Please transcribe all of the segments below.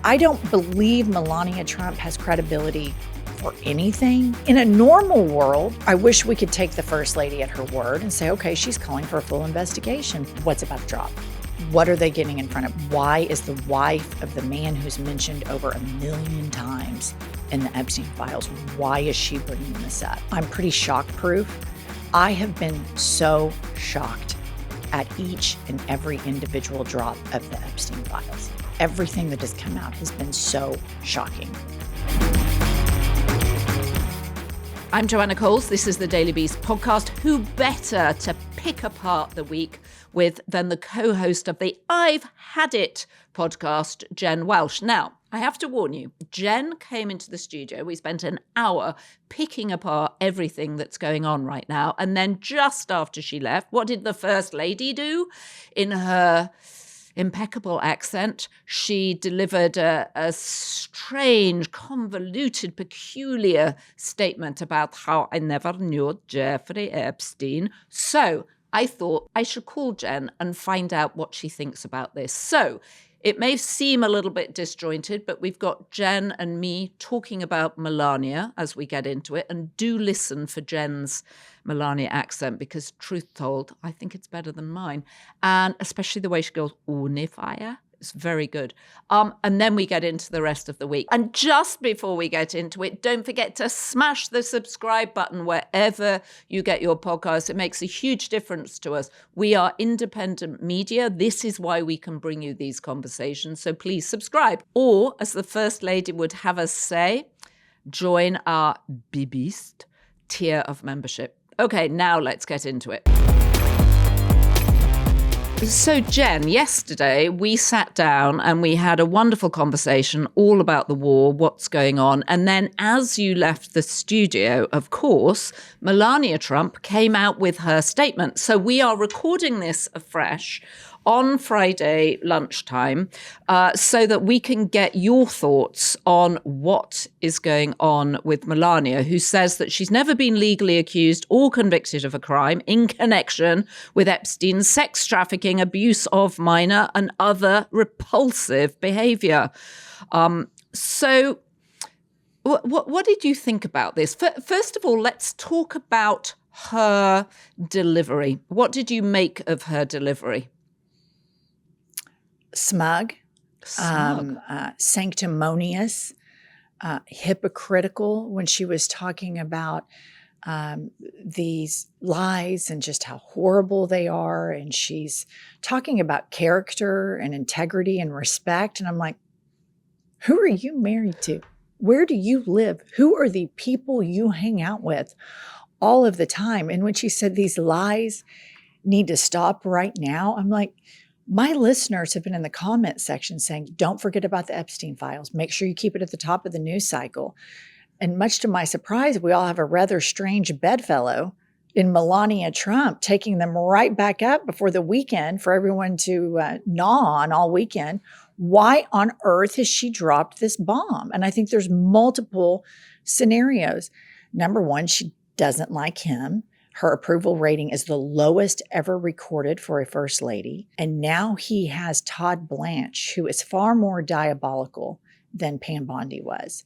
I don't believe Melania Trump has credibility for anything. In a normal world, I wish we could take the First Lady at her word and say, okay, she's calling for a full investigation. What's about to drop? What are they getting in front of? Why is the wife of the man who's mentioned over 1 million times in the Epstein files, why is she bringing this up? I'm pretty shock-proof. I have been so shocked at each and every individual drop of the Epstein files. Everything that has come out has been so shocking. I'm Joanna Coles. This is the Daily Beast podcast. Who better to pick apart the week with than the co-host of the I've Had It podcast, Jen Welch. Now, I have to warn you, Jen came into the studio. We spent an hour picking apart everything that's going on right now. And then just after she left, what did the First Lady do? In her impeccable accent, she delivered a strange, convoluted, peculiar statement about how I never knew Jeffrey Epstein. So I thought I should call Jen and find out what she thinks about this. So it may seem a little bit disjointed, but we've got Jen and me talking about Melania as we get into it. And do listen for Jen's Melania accent, because truth told, I think it's better than mine. And especially the way she goes, unifier. It's very good. And then we get into the rest of the week. And just before we get into it, don't forget to smash the subscribe button wherever you get your podcast. It makes a huge difference to us. We are independent media. This is why we can bring you these conversations. So please subscribe. Or, as the First Lady would have us say, join our Beast tier of membership. Okay, now let's get into it. So, Jen, yesterday we sat down and we had a wonderful conversation all about the war, what's going on. And then as you left the studio, of course, Melania Trump came out with her statement. So we are recording this afresh on Friday lunchtime so that we can get your thoughts on what is going on with Melania, who says that she's never been legally accused or convicted of a crime in connection with Epstein's sex trafficking, abuse of minor and other repulsive behavior. So what did you think about this? First of all, let's talk about her delivery. What did you make of her delivery? Smug. Sanctimonious, hypocritical when she was talking about these lies and just how horrible they are. And she's talking about character and integrity and respect. And I'm like, who are you married to? Where do you live? Who are the people you hang out with all of the time? And when she said these lies need to stop right now, I'm like, my listeners have been in the comment section saying, don't forget about the Epstein files. Make sure you keep it at the top of the news cycle. And much to my surprise, we all have a rather strange bedfellow in Melania Trump, taking them right back up before the weekend for everyone to gnaw on all weekend. Why on earth has she dropped this bomb? And I think there's multiple scenarios. Number one, she doesn't like him. Her approval rating is the lowest ever recorded for a First Lady. And now he has Todd Blanche, who is far more diabolical than Pam Bondi was.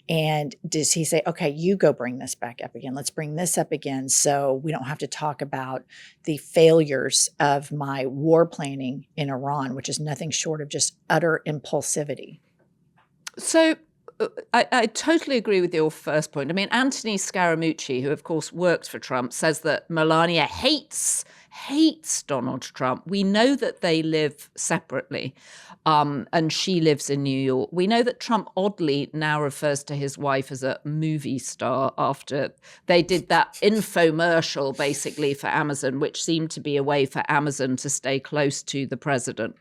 And does he say, okay, you go bring this back up again. Let's bring this up again so we don't have to talk about the failures of my war planning in Iran, which is nothing short of just utter impulsivity. So I totally agree with your first point. I mean, Anthony Scaramucci, who of course worked for Trump, says that Melania hates Donald Trump. We know that they live separately, and she lives in New York. We know that Trump oddly now refers to his wife as a movie star after they did that infomercial basically for Amazon, which seemed to be a way for Amazon to stay close to the president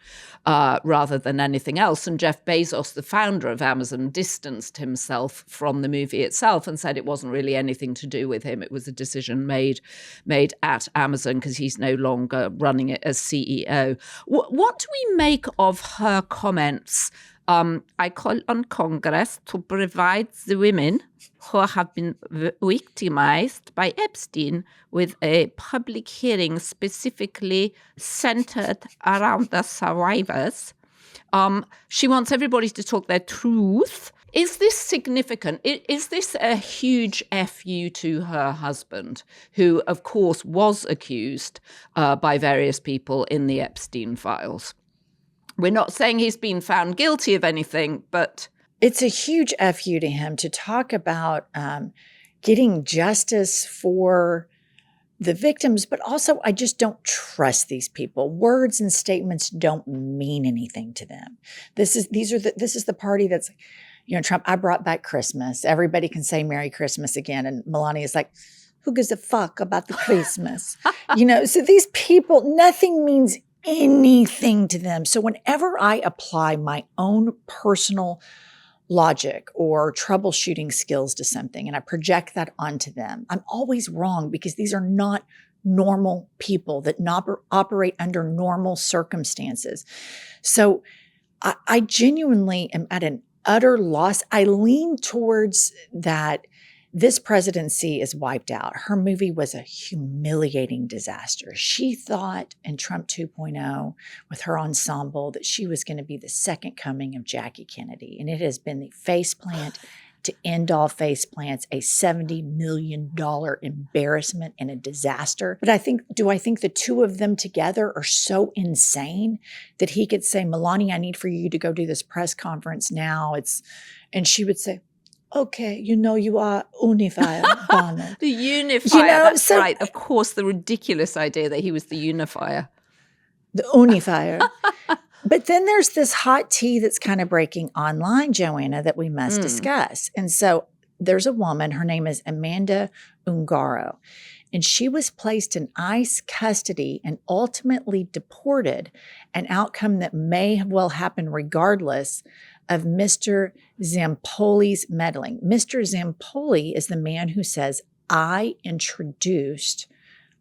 rather than anything else. And Jeff Bezos, the founder of Amazon, distanced himself from the movie itself and said it wasn't really anything to do with him. It was a decision made at Amazon because he's no longer running it as CEO. What do we make of her comments? I call on Congress to provide the women who have been victimized by Epstein with a public hearing specifically centered around the survivors. She wants everybody to talk their truth. Is this significant? Is this a huge FU to her husband, who, of course, was accused by various people in the Epstein files? We're not saying he's been found guilty of anything, but... It's a huge FU to him to talk about getting justice for the victims, but also I just don't trust these people. Words and statements don't mean anything to them. This is the party that's, Trump, I brought back Christmas. Everybody can say Merry Christmas again. And Melania is like, who gives a fuck about the Christmas? So these people, nothing means anything to them. So whenever I apply my own personal logic or troubleshooting skills to something and I project that onto them, I'm always wrong because these are not normal people that operate under normal circumstances. So I genuinely am at an utter loss. I lean towards that this presidency is wiped out. Her movie was a humiliating disaster. She thought in Trump 2.0 with her ensemble that she was going to be the second coming of Jackie Kennedy. And it has been the faceplant to end all faceplants, a $70 million embarrassment and a disaster. But I think the two of them together are so insane that he could say, Melania, I need for you to go do this press conference now. And she would say, okay, you are unifier, Donald. The unifier, that's right. Of course, the ridiculous idea that he was the unifier. The unifier. But then there's this hot tea that's kind of breaking online, Joanna, that we must discuss. And so there's a woman, her name is Amanda Ungaro, and she was placed in ICE custody and ultimately deported, an outcome that may have well happened regardless of Mr. Zampoli's meddling. Mr. Zampoli is the man who says, I introduced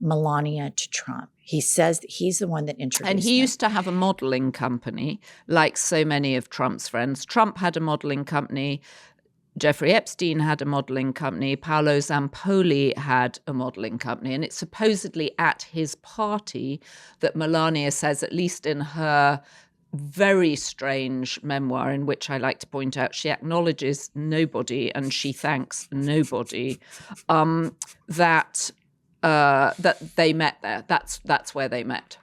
Melania to Trump. He says that he's the one that introduced And he used to have a modeling company, like so many of Trump's friends. Trump had a modeling company. Jeffrey Epstein had a modeling company. Paolo Zampoli had a modeling company. And it's supposedly at his party that Melania says, at least in her very strange memoir, in which I like to point out she acknowledges nobody and she thanks nobody, that they met there. That's where they met.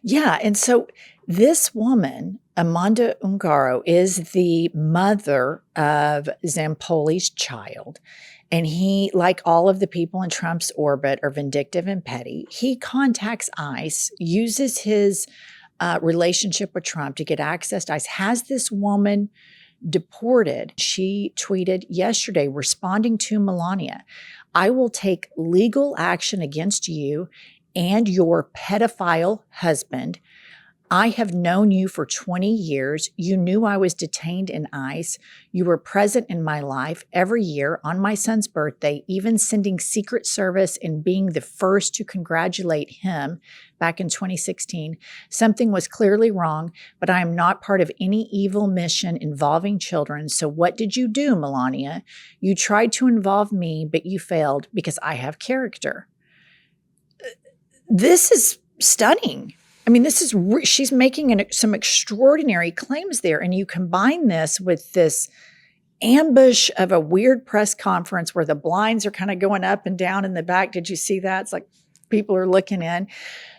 Yeah, and so this woman, Amanda Ungaro, is the mother of Zampoli's child. And he, like all of the people in Trump's orbit, are vindictive and petty. He contacts ICE, uses his relationship with Trump to get access to ICE, has this woman deported. She tweeted yesterday, responding to Melania, I will take legal action against you and your pedophile husband. I have known you for 20 years. You knew I was detained in ICE. You were present in my life every year on my son's birthday, even sending Secret Service and being the first to congratulate him back in 2016. Something was clearly wrong, but I am not part of any evil mission involving children. So what did you do, Melania? You tried to involve me, but you failed because I have character. This is stunning. I mean, she's making some extraordinary claims there. And you combine this with this ambush of a weird press conference where the blinds are kind of going up and down in the back. Did you see that? It's like people are looking in.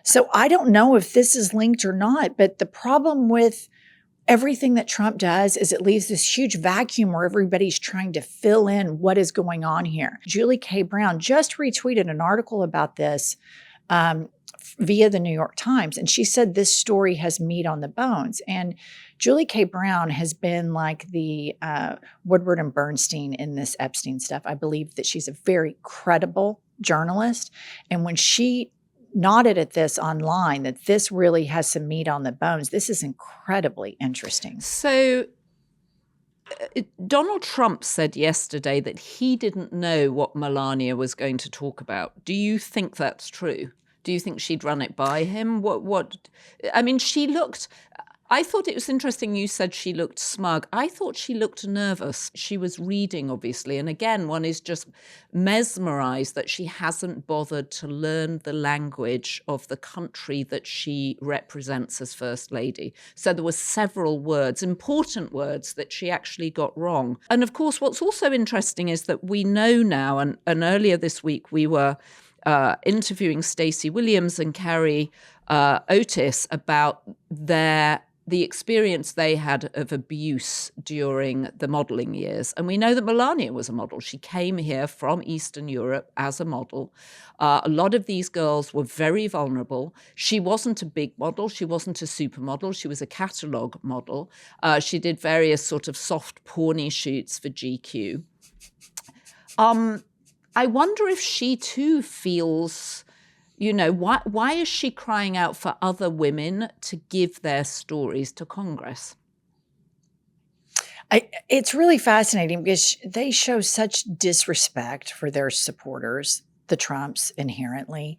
So I don't know if this is linked or not, but the problem with everything that Trump does is it leaves this huge vacuum where everybody's trying to fill in what is going on here. Julie K. Brown just retweeted an article about this via the New York Times. And she said this story has meat on the bones. And Julie K. Brown has been like the Woodward and Bernstein in this Epstein stuff. I believe that she's a very credible journalist. And when she nodded at this online, that this really has some meat on the bones, this is incredibly interesting. So Donald Trump said yesterday that he didn't know what Melania was going to talk about. Do you think that's true? Do you think she'd run it by him? What? I mean, she looked. I thought it was interesting you said she looked smug. I thought she looked nervous. She was reading, obviously. And again, one is just mesmerized that she hasn't bothered to learn the language of the country that she represents as First Lady. So there were several words, important words, that she actually got wrong. And of course, what's also interesting is that we know now, and earlier this week we were interviewing Stacey Williams and Carrie Otis about the experience they had of abuse during the modelling years. And we know that Melania was a model. She came here from Eastern Europe as a model. A lot of these girls were very vulnerable. She wasn't a big model. She wasn't a supermodel. She was a catalogue model. She did various sort of soft porny shoots for GQ. I wonder if she too feels... why is she crying out for other women to give their stories to Congress? It's really fascinating because they show such disrespect for their supporters, the Trumps inherently.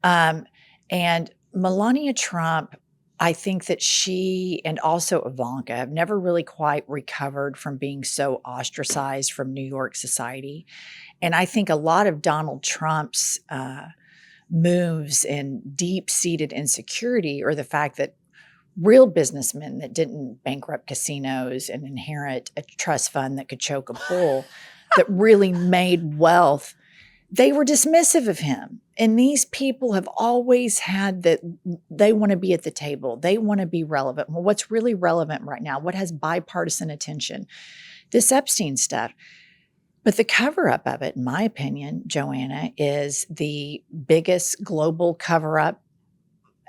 And Melania Trump, I think that she and also Ivanka have never really quite recovered from being so ostracized from New York society. And I think a lot of Donald Trump's moves and deep-seated insecurity, or the fact that real businessmen that didn't bankrupt casinos and inherit a trust fund that could choke a bull, that really made wealth, they were dismissive of him. And these people have always had that they want to be at the table. They want to be relevant. Well, what's really relevant right now? What has bipartisan attention? This Epstein stuff. But the cover-up of it, in my opinion, Joanna, is the biggest global cover-up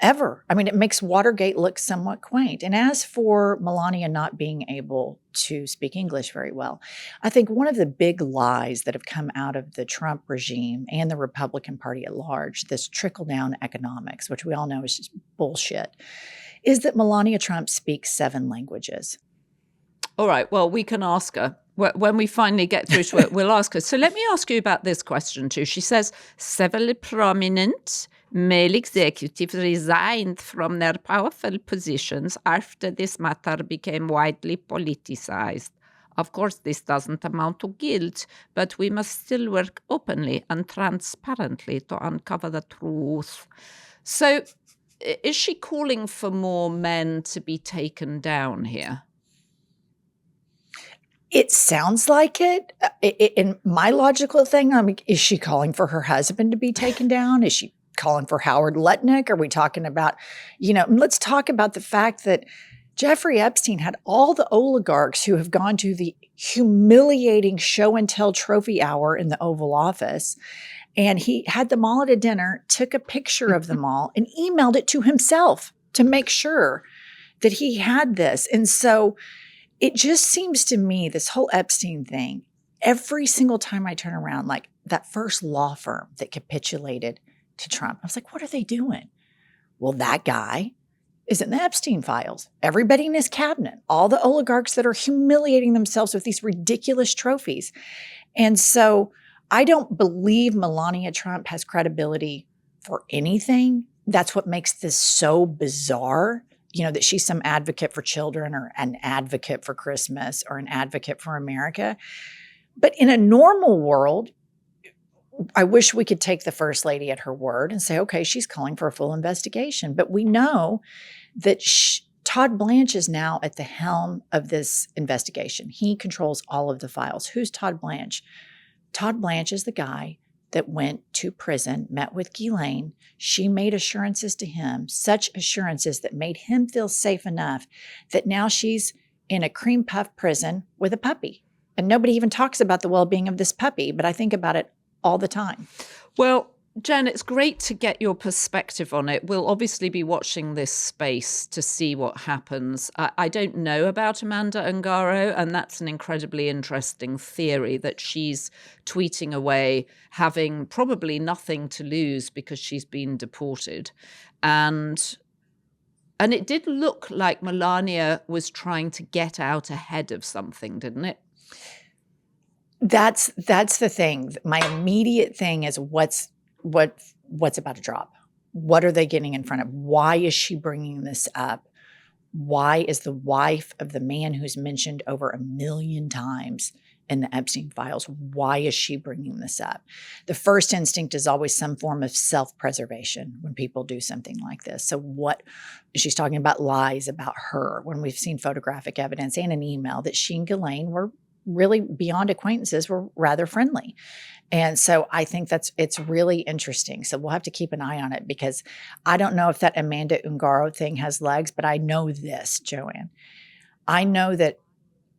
ever. I mean, it makes Watergate look somewhat quaint. And as for Melania not being able to speak English very well, I think one of the big lies that have come out of the Trump regime and the Republican Party at large, this trickle-down economics, which we all know is just bullshit, is that Melania Trump speaks 7 languages. All right. Well, we can ask her. When we finally get through to it, we'll ask her. So let me ask you about this question too. She says, several prominent male executives resigned from their powerful positions after this matter became widely politicized. Of course, this doesn't amount to guilt, but we must still work openly and transparently to uncover the truth. So is she calling for more men to be taken down here? It sounds like it. In my logical thing, I mean, is she calling for her husband to be taken down? Is she calling for Howard Lutnick? Are we talking about, let's talk about the fact that Jeffrey Epstein had all the oligarchs who have gone to the humiliating show and tell trophy hour in the Oval Office. And he had them all at a dinner, took a picture of them all and emailed it to himself to make sure that he had this. And so it just seems to me, this whole Epstein thing, every single time I turn around, like that first law firm that capitulated to Trump, I was like, what are they doing? Well, that guy is in the Epstein files. Everybody in his cabinet, all the oligarchs that are humiliating themselves with these ridiculous trophies. And so I don't believe Melania Trump has credibility for anything. That's what makes this so bizarre. That she's some advocate for children or an advocate for Christmas or an advocate for America. But in a normal world, I wish we could take the First Lady at her word and say, okay, she's calling for a full investigation. But we know that Todd Blanche is now at the helm of this investigation. He controls all of the files. Who's Todd Blanche? Todd Blanche is the guy that went to prison, met with Ghislaine. She made assurances to him, such assurances that made him feel safe enough that now she's in a cream puff prison with a puppy. And nobody even talks about the well-being of this puppy, but I think about it all the time. Well, Jen, it's great to get your perspective on it. We'll obviously be watching this space to see what happens. I don't know about Amanda Ungaro, and that's an incredibly interesting theory that she's tweeting away, having probably nothing to lose because she's been deported. And it did look like Melania was trying to get out ahead of something, didn't it? That's the thing. My immediate thing is what's about to drop? What are they getting in front of? Why is she bringing this up? Why is the wife of the man who's mentioned over 1 million times in the Epstein files, why is she bringing this up? The first instinct is always some form of self-preservation when people do something like this. So what she's talking about, lies about her, when we've seen photographic evidence and an email that she and Ghislaine were really beyond acquaintances, were rather friendly. And so I think it's really interesting. So we'll have to keep an eye on it, because I don't know if that Amanda Ungaro thing has legs, but I know this, Joanne. I know that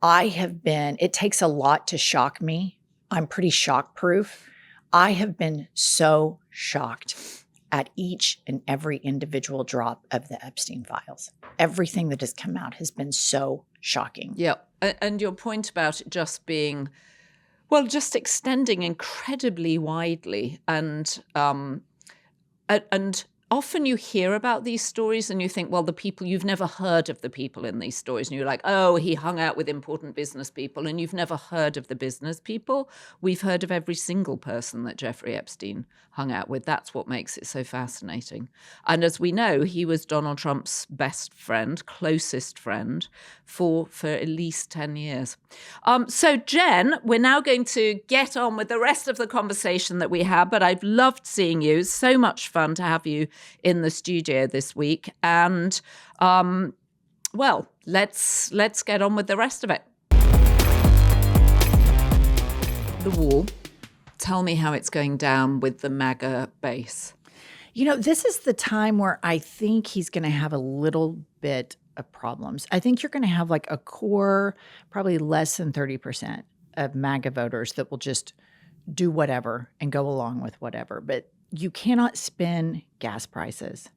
it takes a lot to shock me. I'm pretty shock proof. I have been so shocked at each and every individual drop of the Epstein files. Everything that has come out has been so shocking. Yeah. And your point about it just being, well, just extending incredibly widely. And often you hear about these stories and you think, well, you've never heard of the people in these stories. And you're like, oh, he hung out with important business people. And you've never heard of the business people. We've heard of every single person that Jeffrey Epstein hung out with. That's what makes it so fascinating. And as we know, he was Donald Trump's best friend, closest friend for at least 10 years. So Jen, we're now going to get on with the rest of the conversation that we had, but I've loved seeing you. It's so much fun to have you in the studio this week. And, well, let's get on with the rest of it. The wall. Tell me how it's going down with the MAGA base. This is the time where I think he's going to have a little bit of problems. I think you're going to have like a core, probably less than 30% of MAGA voters that will just do whatever and go along with whatever. But you cannot spin gas prices.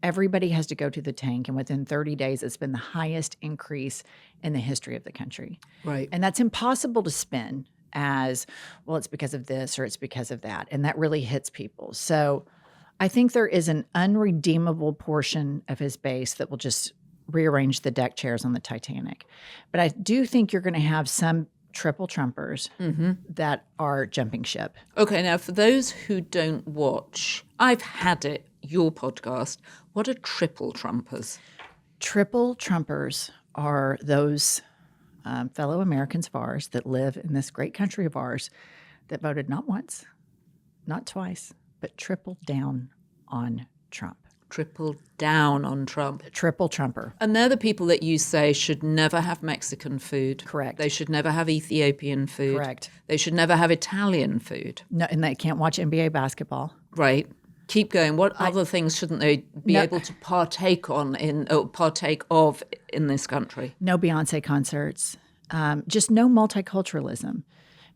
Everybody has to go to the tank. And within 30 days, it's been the highest increase in the history of the country. Right. And that's impossible to spin as, well, it's because of this or it's because of that. And that really hits people. So I think there is an unredeemable portion of his base that will just rearrange the deck chairs on the Titanic. But I do think you're going to have some triple Trumpers that are jumping ship. Okay, now for those who don't watch, I've Had It, your podcast. What are triple Trumpers? Triple Trumpers are those fellow Americans of ours that live in this great country of ours that voted not once, not twice, but tripled down on Trump. Triple down on Trump. Triple Trumper. And they're the people that you say should never have Mexican food. Correct. They should never have Ethiopian food. Correct. They should never have Italian food. No, and they can't watch NBA basketball. Right. Keep going. What other things shouldn't they be able to partake of in this country? No Beyonce concerts. Just no multiculturalism.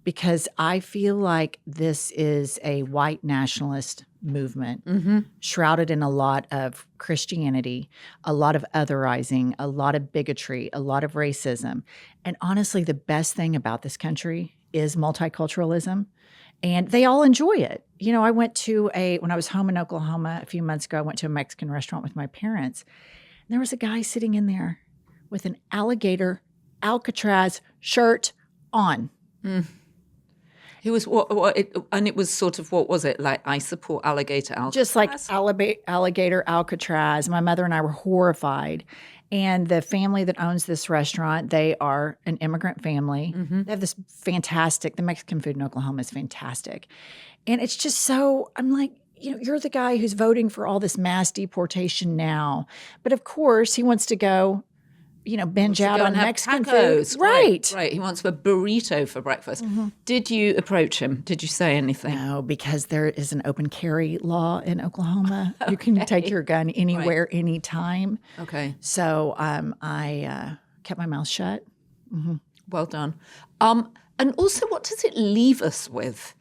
Because I feel like this is a white nationalist movement shrouded in a lot of Christianity, a lot of otherizing, a lot of bigotry, a lot of racism. And honestly, the best thing about this country is multiculturalism. And they all enjoy it. I went to when I was home in Oklahoma a few months ago, I went to a Mexican restaurant with my parents. And there was a guy sitting in there with an alligator Alcatraz shirt on. He was and it was sort of, what was it, like I support alligator Alcatraz? Just like alligator Alcatraz. My mother and I were horrified. And the family that owns this restaurant, they are an immigrant family. They have this the Mexican food in Oklahoma is fantastic. And it's just so, I'm like, you're the guy who's voting for all this mass deportation now. But of course, he wants to go binge out on Mexican tacos. Food. Right. Right. He wants a burrito for breakfast. Did you approach him? Did you say anything? No, because there is an open carry law in Oklahoma. You can take your gun anywhere, anytime. Okay. So I kept my mouth shut. Well done. And also, what does it leave us with?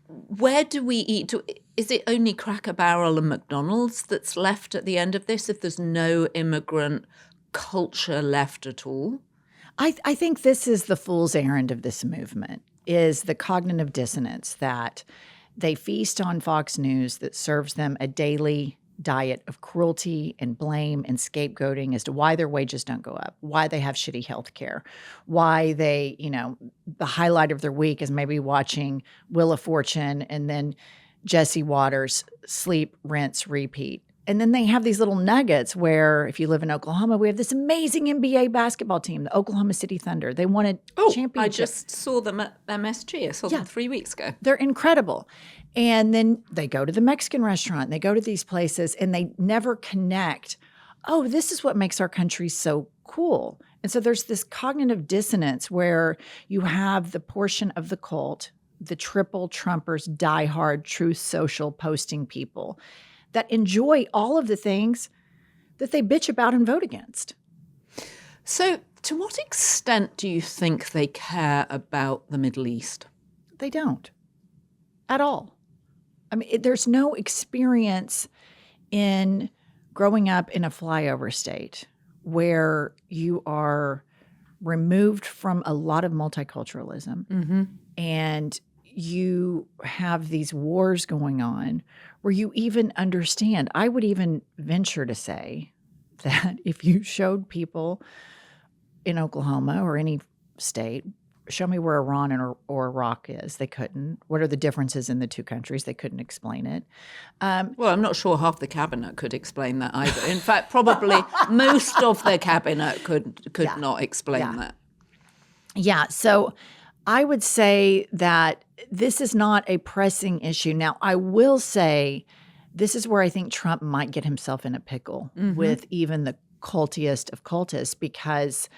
Where do we eat? Is it only Cracker Barrel and McDonald's that's left at the end of this if there's no immigrant culture left at all? I think this is the fool's errand of this movement, is the cognitive dissonance that they feast on Fox News that serves them a daily diet of cruelty and blame and scapegoating as to why their wages don't go up, why they have shitty health care, why they, the highlight of their week is maybe watching Wheel of Fortune and then Jesse Waters sleep, rinse, repeat. And then they have these little nuggets where if you live in Oklahoma, we have this amazing NBA basketball team, the Oklahoma City Thunder. They won a championship. I just saw them at MSG. I saw them 3 weeks ago. They're incredible. And then they go to the Mexican restaurant. They go to these places and they never connect. Oh, this is what makes our country so cool. And so there's this cognitive dissonance where you have the portion of the cult, the triple Trumpers, diehard, truth social posting people that enjoy all of the things that they bitch about and vote against. So to what extent do you think they care about the Middle East? They don't at all. I mean, there's no experience in growing up in a flyover state where you are removed from a lot of multiculturalism and you have these wars going on where you even understand. I would even venture to say that if you showed people in Oklahoma or any state, show me where Iran or Iraq is, they couldn't. What are the differences in the two countries? They couldn't explain it. Well, I'm not sure half the cabinet could explain that either. In fact, probably most of the cabinet could not explain that. Yeah, so I would say that this is not a pressing issue. Now, I will say this is where I think Trump might get himself in a pickle with even the cultiest of cultists, because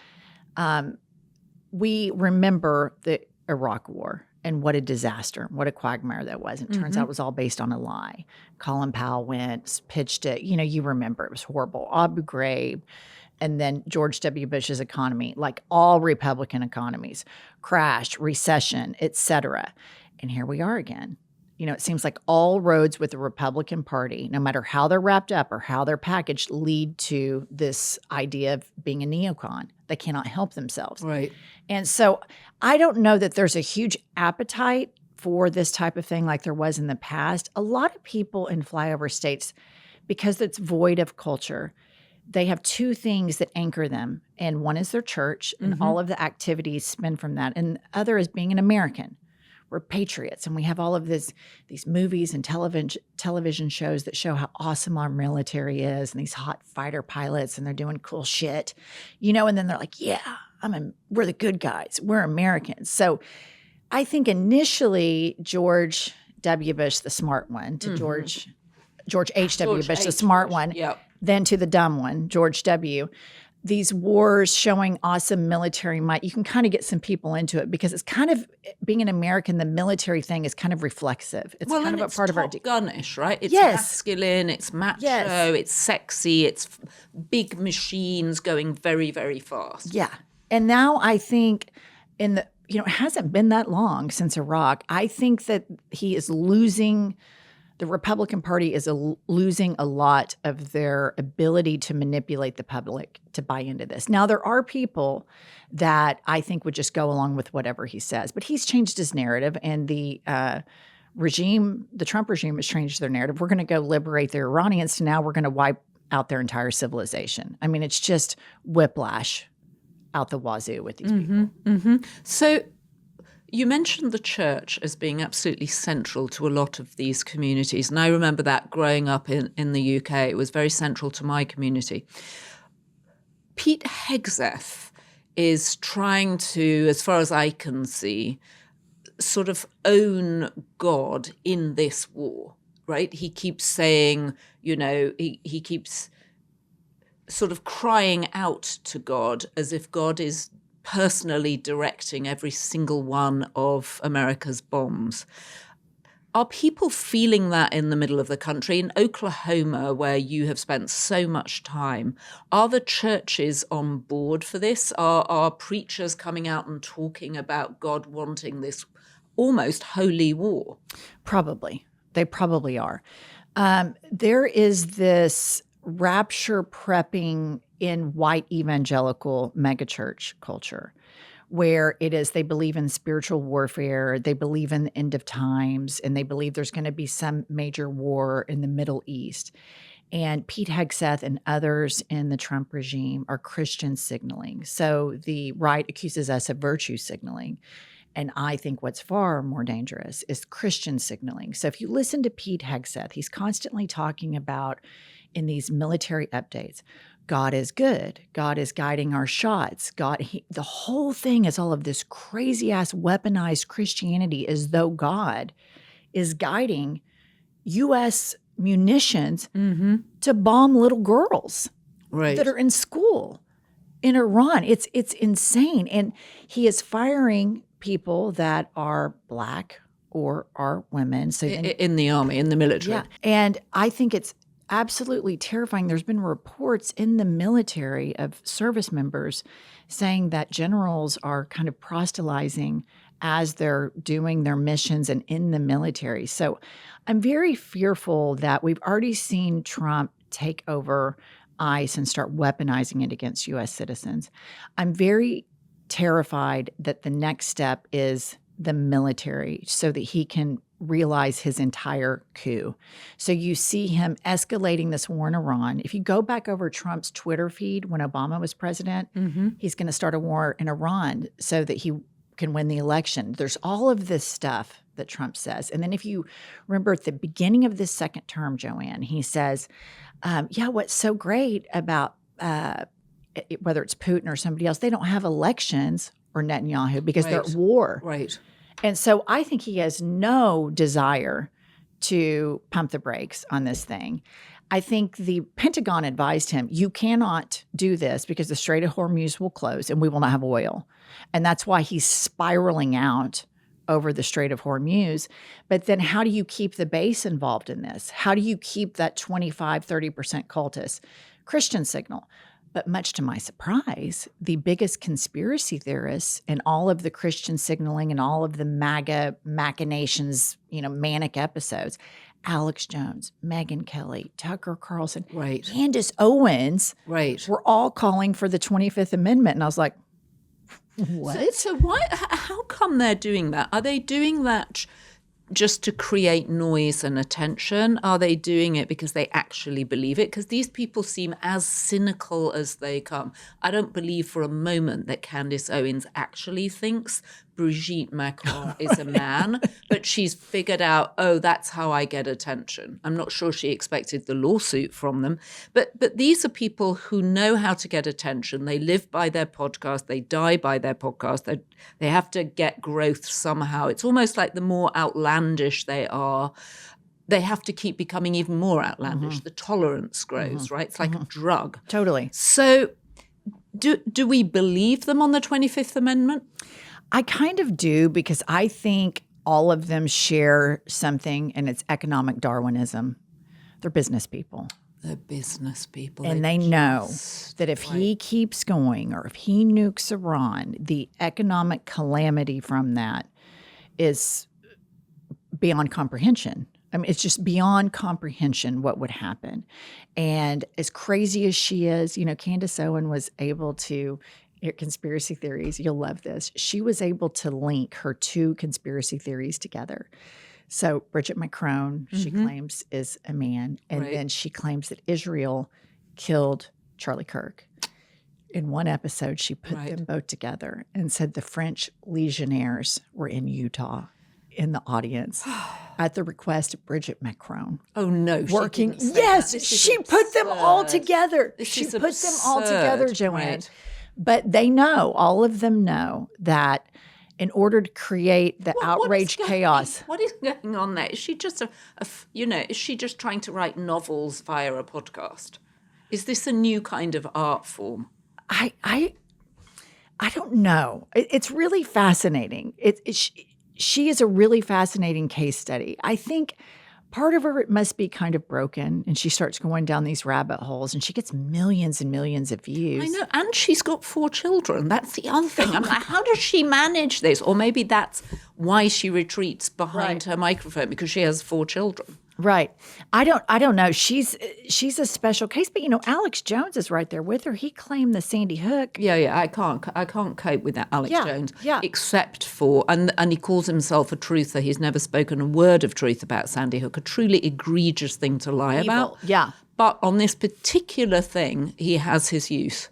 we remember the Iraq War and what a disaster, what a quagmire that was. And it turns out it was all based on a lie. Colin Powell went, pitched it. You know, you remember it was horrible. Abu Ghraib. And then George W. Bush's economy, like all Republican economies, crashed, recession, et cetera. And here we are again. You know, it seems like all roads with the Republican Party, no matter how they're wrapped up or how they're packaged, lead to this idea of being a neocon. They cannot help themselves. Right. And so I don't know that there's a huge appetite for this type of thing like there was in the past. A lot of people in flyover states, because it's void of culture, they have two things that anchor them. And one is their church and all of the activities spin from that. And the other is being an American. We're patriots, and we have all of these movies and television shows that show how awesome our military is, and these hot fighter pilots, and they're doing cool shit, you know. And then they're like, "Yeah, we're the good guys. We're Americans." So, I think initially George W. Bush, the smart one, to George H.W. Bush, the smart one, then to the dumb one, George W. These wars showing awesome military might, you can kind of get some people into it because it's kind of, being an American, the military thing is kind of reflexive. It's kind of a part of our Top Gun-ish, right? It's masculine, it's macho, it's sexy, it's big machines going very, very fast. Yeah. And now I think it hasn't been that long since Iraq. I think that he is losing. The Republican Party is losing a lot of their ability to manipulate the public to buy into this. Now, there are people that I think would just go along with whatever he says, but he's changed his narrative, and the Trump regime has changed their narrative. We're going to go liberate the Iranians, so now we're going to wipe out their entire civilization. I mean, it's just whiplash out the wazoo with these people. So you mentioned the church as being absolutely central to a lot of these communities. And I remember that growing up in the UK. It was very central to my community. Pete Hegseth is trying to, as far as I can see, sort of own God in this war, right? He keeps saying, he keeps sort of crying out to God as if God is personally directing every single one of America's bombs. Are people feeling that in the middle of the country? In Oklahoma, where you have spent so much time, are the churches on board for this? Are preachers coming out and talking about God wanting this almost holy war? Probably. They probably are. There is this rapture prepping in white evangelical megachurch culture, where it is they believe in spiritual warfare, they believe in the end of times, and they believe there's going to be some major war in the Middle East. And Pete Hegseth and others in the Trump regime are Christian signaling. So the right accuses us of virtue signaling. And I think what's far more dangerous is Christian signaling. So if you listen to Pete Hegseth, he's constantly talking about in these military updates. God is good. God is guiding our shots. The whole thing is all of this crazy ass weaponized Christianity as though God is guiding U.S. munitions to bomb little girls that are in school in Iran. It's insane. And he is firing people that are Black or are women. So in the army, in the military. Yeah. And I think it's absolutely terrifying. There's been reports in the military of service members saying that generals are kind of proselytizing as they're doing their missions and in the military. So I'm very fearful that we've already seen Trump take over ICE and start weaponizing it against U.S. citizens. I'm very terrified that the next step is the military so that he can realize his entire coup. So you see him escalating this war in Iran. If you go back over Trump's Twitter feed when Obama was president, he's going to start a war in Iran so that he can win the election. There's all of this stuff that Trump says. And then if you remember at the beginning of this second term, Joanne, he says, what's so great about whether it's Putin or somebody else, they don't have elections or Netanyahu because they're at war. Right. And so I think he has no desire to pump the brakes on this thing. I think the Pentagon advised him, you cannot do this because the Strait of Hormuz will close and we will not have oil. And that's why he's spiraling out over the Strait of Hormuz. But then how do you keep the base involved in this? How do you keep that 25, 30% cultists? Christian signal. But much to my surprise, the biggest conspiracy theorists and all of the Christian signaling and all of the MAGA machinations, manic episodes, Alex Jones, Megyn Kelly, Tucker Carlson, Candace Owens, were all calling for the 25th Amendment. And I was like, what? So how come they're doing that? Are they doing that just to create noise and attention? Are they doing it because they actually believe it? Because these people seem as cynical as they come. I don't believe for a moment that Candace Owens actually thinks Brigitte Macron is a man, but she's figured out, that's how I get attention. I'm not sure she expected the lawsuit from them. But these are people who know how to get attention. They live by their podcast. They die by their podcast. They have to get growth somehow. It's almost like the more outlandish they are, they have to keep becoming even more outlandish. The tolerance grows, right? It's like a drug. Totally. So do we believe them on the 25th Amendment? I kind of do, because I think all of them share something, and it's economic Darwinism. They're business people. They're business people. And they know that if he keeps going or if he nukes Iran, the economic calamity from that is beyond comprehension. I mean, it's just beyond comprehension what would happen. And as crazy as she is, Candace Owen was able to, conspiracy theories, you'll love this. She was able to link her two conspiracy theories together. So Brigitte Macron, she claims, is a man. And then she claims that Israel killed Charlie Kirk. In one episode, she put them both together and said the French legionnaires were in Utah in the audience at the request of Brigitte Macron. Oh, no. Working. Yes, she put them all together. She put them all together, Joanne. But they know, all of them know, that in order to create the outrage chaos. What is going on there? Is she just is she just trying to write novels via a podcast? Is this a new kind of art form? I don't know. It's really fascinating. She is a really fascinating case study. I think part of her must be kind of broken, and she starts going down these rabbit holes, and she gets millions and millions of views. I know, and she's got 4 children. That's the other thing. I'm like, how does she manage this? Or maybe that's why she retreats behind her microphone, because she has 4 children. Right. I don't know. She's a special case, but Alex Jones is right there with her. He claimed the Sandy Hook. Yeah. I can't cope with that Alex Jones. Yeah. Except for, and he calls himself a truther. He's never spoken a word of truth about Sandy Hook. A truly egregious thing to lie about. Yeah. But on this particular thing, he has his use.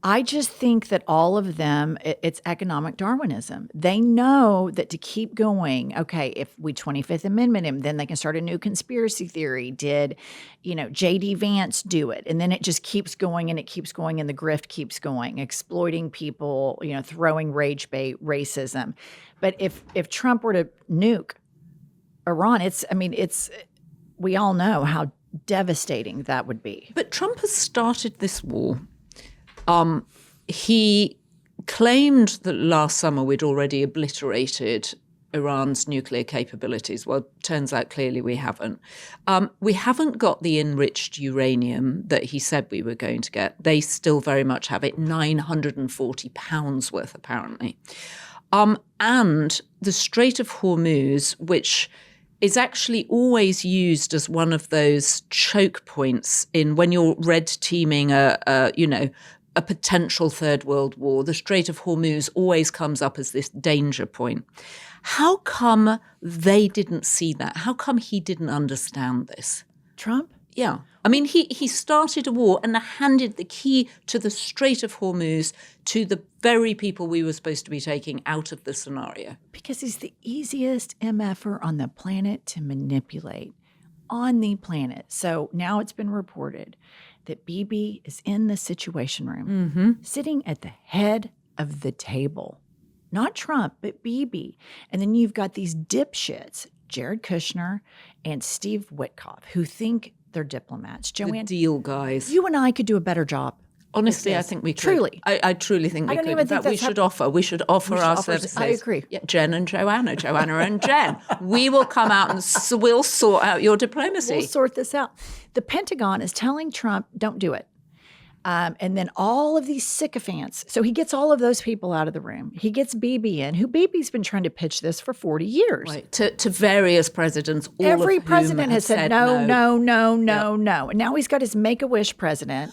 I just think that all of them, it's economic Darwinism. They know that to keep going, okay, if we 25th Amendment him, then they can start a new conspiracy theory. Did, J.D. Vance do it? And then it just keeps going and it keeps going and the grift keeps going, exploiting people, throwing rage bait, racism. But if Trump were to nuke Iran, we all know how devastating that would be. But Trump has started this war. He claimed that last summer we'd already obliterated Iran's nuclear capabilities. Well, turns out clearly we haven't. We haven't got the enriched uranium that he said we were going to get. They still very much have it, 940 pounds worth, apparently. And the Strait of Hormuz, which is actually always used as one of those choke points in when you're red teaming a potential third world war. The Strait of Hormuz always comes up as this danger point. How come they didn't see that? How come he didn't understand this? Trump? Yeah. I mean, he started a war and handed the key to the Strait of Hormuz to the very people we were supposed to be taking out of the scenario. Because he's the easiest MFer on the planet to manipulate. On the planet. So now it's been reported that Bibi is in the Situation Room, sitting at the head of the table. Not Trump, but Bibi. And then you've got these dipshits, Jared Kushner and Steve Witkoff, who think they're diplomats. Joanne, the deal guys. You and I could do a better job. Honestly, I think we could. Truly. I truly think we could. In fact, we should offer our services. I agree. Yeah, Jen and Joanna and Jen. We will come out and we'll sort out your diplomacy. We'll sort this out. The Pentagon is telling Trump, don't do it. And then all of these sycophants. So he gets all of those people out of the room. He gets Bibi in, who Bibi's been trying to pitch this for 40 years. Right. To various presidents. Every president has said no. And now he's got his Make-A-Wish president.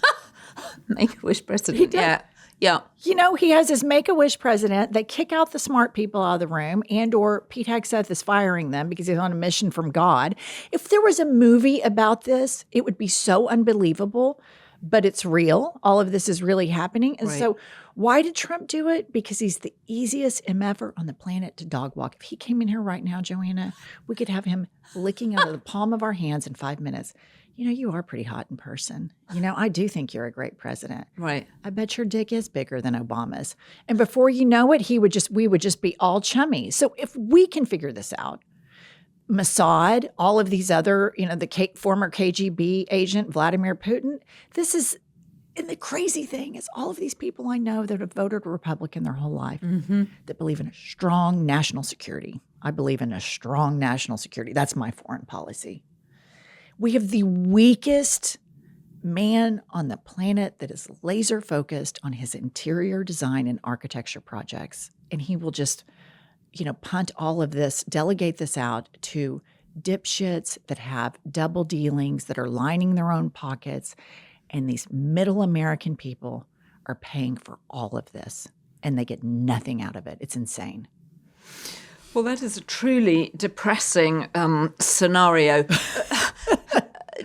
Make-A-Wish president. He did. Yeah. He has his Make-A-Wish president. They kick out the smart people out of the room, and or Pete Hegseth is firing them because he's on a mission from God. If there was a movie about this, it would be so unbelievable, but it's real. All of this is really happening. And so why did Trump do it? Because he's the easiest MFer on the planet to dog walk. If he came in here right now, Joanna, we could have him licking out of the palm of our hands in 5 minutes. You are pretty hot in person. I do think you're a great president. Right. I bet your dick is bigger than Obama's. And before you know it, we would just be all chummy. So if we can figure this out, Mossad, all of these other, the former KGB agent, Vladimir Putin, and the crazy thing is all of these people I know that have voted Republican their whole life that believe in a strong national security. I believe in a strong national security. That's my foreign policy. We have the weakest man on the planet that is laser focused on his interior design and architecture projects. And he will just, punt all of this, delegate this out to dipshits that have double dealings, that are lining their own pockets. And these middle American people are paying for all of this. And they get nothing out of it. It's insane. Well, that is a truly depressing scenario.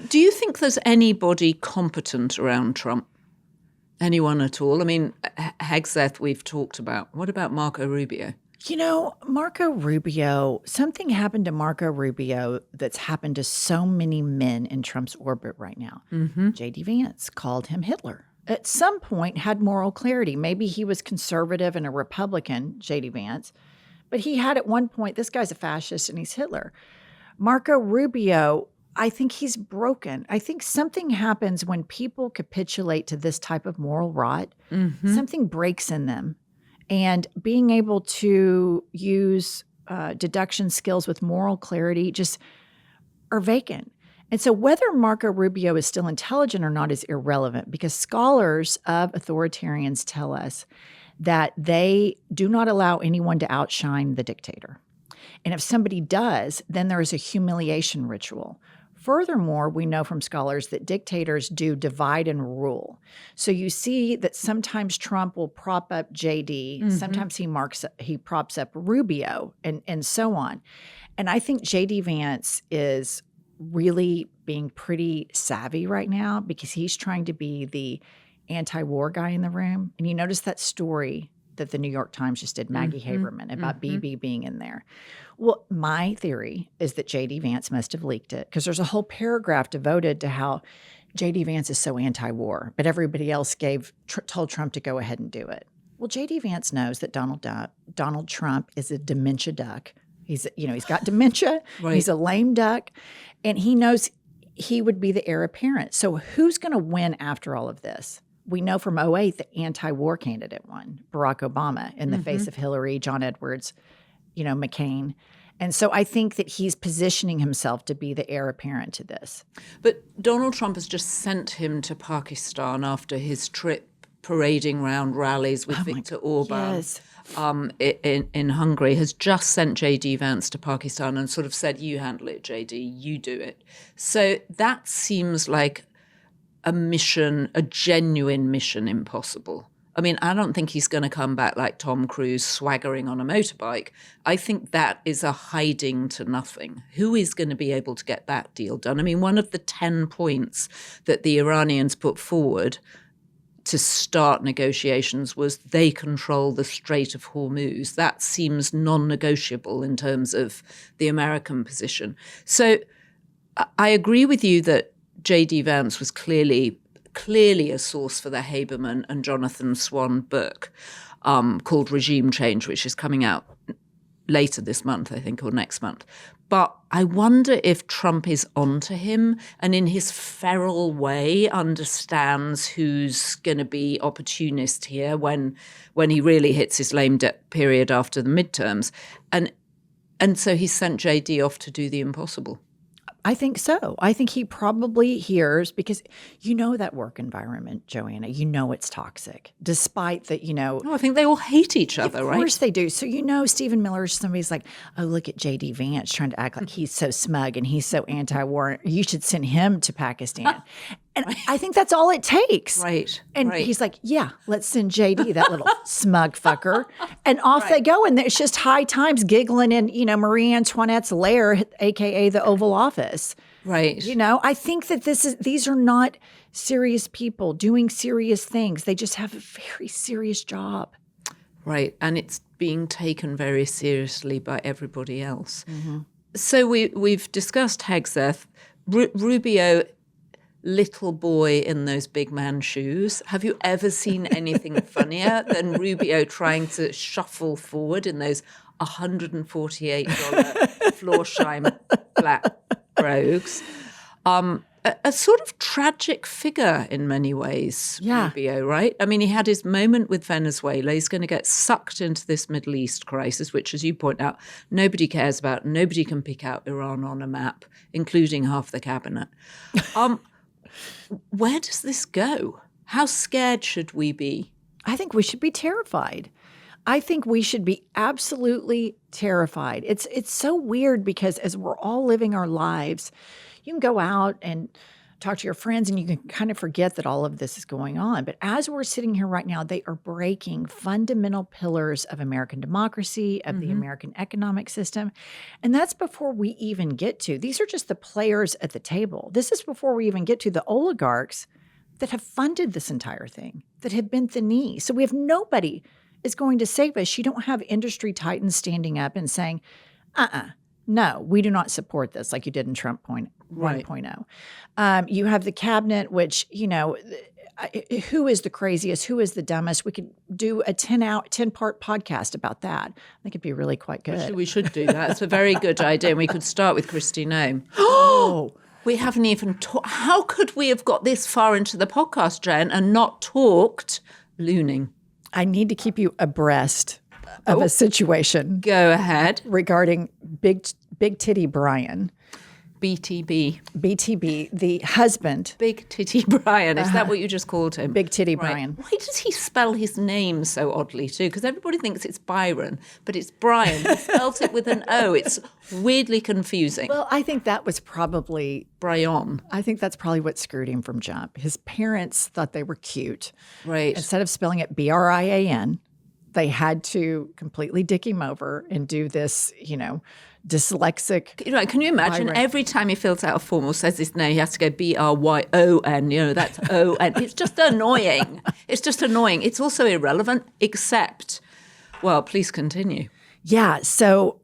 Do you think there's anybody competent around Trump? Anyone at all? I mean, Hegseth we've talked about. What about Marco Rubio? Marco Rubio, something happened to Marco Rubio that's happened to so many men in Trump's orbit right now. J.D. Vance called him Hitler. At some point had moral clarity. Maybe he was conservative and a Republican, J.D. Vance, but he had at one point, this guy's a fascist and he's Hitler. Marco Rubio, I think he's broken. I think something happens when people capitulate to this type of moral rot. Something breaks in them. And being able to use deduction skills with moral clarity just are vacant. And so whether Marco Rubio is still intelligent or not is irrelevant, because scholars of authoritarians tell us that they do not allow anyone to outshine the dictator. And if somebody does, then there is a humiliation ritual. Furthermore, we know from scholars that dictators do divide and rule. So you see that sometimes Trump will prop up JD, sometimes he props up Rubio, and so on. And I think JD Vance is really being pretty savvy right now because he's trying to be the anti-war guy in the room. And you notice that story that the New York Times just did, Maggie Haberman, about BB being in there. Well, my theory is that J.D. Vance must have leaked it, because there's a whole paragraph devoted to how J.D. Vance is so anti-war, but everybody else told Trump to go ahead and do it. Well, J.D. Vance knows that Donald Trump is a dementia duck. He's got dementia. Right. He's a lame duck, and he knows he would be the heir apparent. So who's going to win after all of this? We know from 2008 the anti-war candidate won, Barack Obama, in the face of Hillary, John Edwards, McCain. And so I think that he's positioning himself to be the heir apparent to this. But Donald Trump has just sent him to Pakistan after his trip parading around rallies with Viktor Orban. Yes. In Hungary, has just sent J.D. Vance to Pakistan and sort of said, you handle it, J.D., you do it. So that seems like a mission, a genuine mission impossible. I mean, I don't think he's going to come back like Tom Cruise swaggering on a motorbike. I think that is a hiding to nothing. Who is going to be able to get that deal done? I mean, one of the 10 points that the Iranians put forward to start negotiations was they control the Strait of Hormuz. That seems non-negotiable in terms of the American position. So I agree with you that J.D. Vance was clearly a source for the Haberman and Jonathan Swan book called Regime Change, which is coming out later this month, I think, or next month. But I wonder if Trump is onto him and in his feral way understands who's going to be opportunist here when he really hits his lame duck period after the midterms. And so he sent JD off to do the impossible. I think so. I think he probably hears, because that work environment, Joanna, it's toxic, despite that, I think they all hate each other, right? Of course they do. So, Stephen Miller, somebody's like, oh, look at J.D. Vance trying to act like he's so smug and he's so anti-war. You should send him to Pakistan. And I think that's all it takes. Right. And he's like, yeah, let's send JD, that little smug fucker. And off they go. And it's just high times giggling in, Marie Antoinette's lair, AKA the Oval Office. Right. I think that these are not serious people doing serious things. They just have a very serious job. Right. And it's being taken very seriously by everybody else. Mm-hmm. So we've discussed Hegseth. Rubio, little boy in those big man shoes. Have you ever seen anything funnier than Rubio trying to shuffle forward in those $148 Florsheim black brogues? A sort of tragic figure in many ways, Rubio, right? I mean, he had his moment with Venezuela. He's going to get sucked into this Middle East crisis, which, as you point out, nobody cares about. Nobody can pick out Iran on a map, including half the cabinet. Where does this go? How scared should we be? I think we should be terrified. I think we should be absolutely terrified. It's so weird, because as we're all living our lives, you can go out and talk to your friends and you can kind of forget that all of this is going on. But as we're sitting here right now, they are breaking fundamental pillars of American democracy, of the American economic system. And that's before we even get to, these are just the players at the table. This is before we even get to the oligarchs that have funded this entire thing, that have bent the knee. So we have nobody is going to save us. You don't have industry titans standing up and saying, no, we do not support this, like you did in Trump 1.0. You have the cabinet, which, who is the craziest? Who is the dumbest? We could do a 10-part podcast about that. I think it'd be really quite good. We should do that. It's a very good idea. And we could start with Kristi Noem. Oh, we haven't even talked. How could we have got this far into the podcast, Jen, and not talked looning? I need to keep you abreast of a situation. Go ahead. Regarding Big Titty Brian. BTB, the husband. Big Titty Brian. Is that what you just called him? Big Titty Brian. Why does he spell his name so oddly too? Because everybody thinks it's Byron, but it's Brian. He spells it with an O. It's weirdly confusing. Well, I think that was probably Brian. I think that's probably what screwed him from jump. His parents thought they were cute. Right. Instead of spelling it Brian, they had to completely dick him over and do this, dyslexic. Right, can you imagine every time he fills out a form or says his name, he has to go Bryon, that's O-N. It's just annoying. It's also irrelevant, except, well, please continue. Yeah, so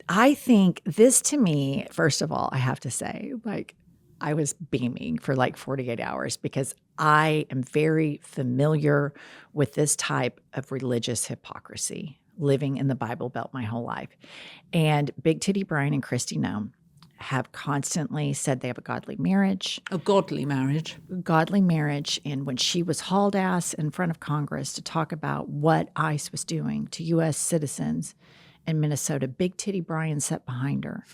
I think this, to me, first of all, I have to say, I was beaming for 48 hours because I am very familiar with this type of religious hypocrisy, living in the Bible Belt my whole life. And Big Titty Bryan and Kristi Noem have constantly said they have a godly marriage. A godly marriage. Godly marriage. And when she was hauled ass in front of Congress to talk about what ICE was doing to U.S. citizens in Minnesota, Big Titty Bryan sat behind her.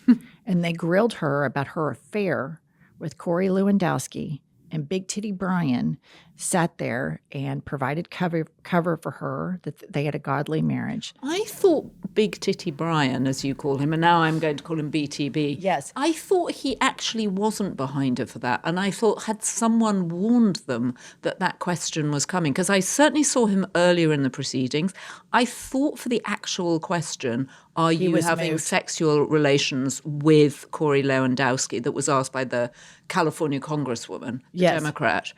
And they grilled her about her affair with Corey Lewandowski. And Big Titty Bryan sat there and provided cover for her, that they had a godly marriage. I thought Big Titty Bryan, as you call him, and now I'm going to call him BTB. Yes. I thought he actually wasn't behind her for that. And I thought, had someone warned them that question was coming? Because I certainly saw him earlier in the proceedings. I thought for the actual question, are you having sexual relations with Corey Lewandowski, that was asked by the California Congresswoman, the Democrat,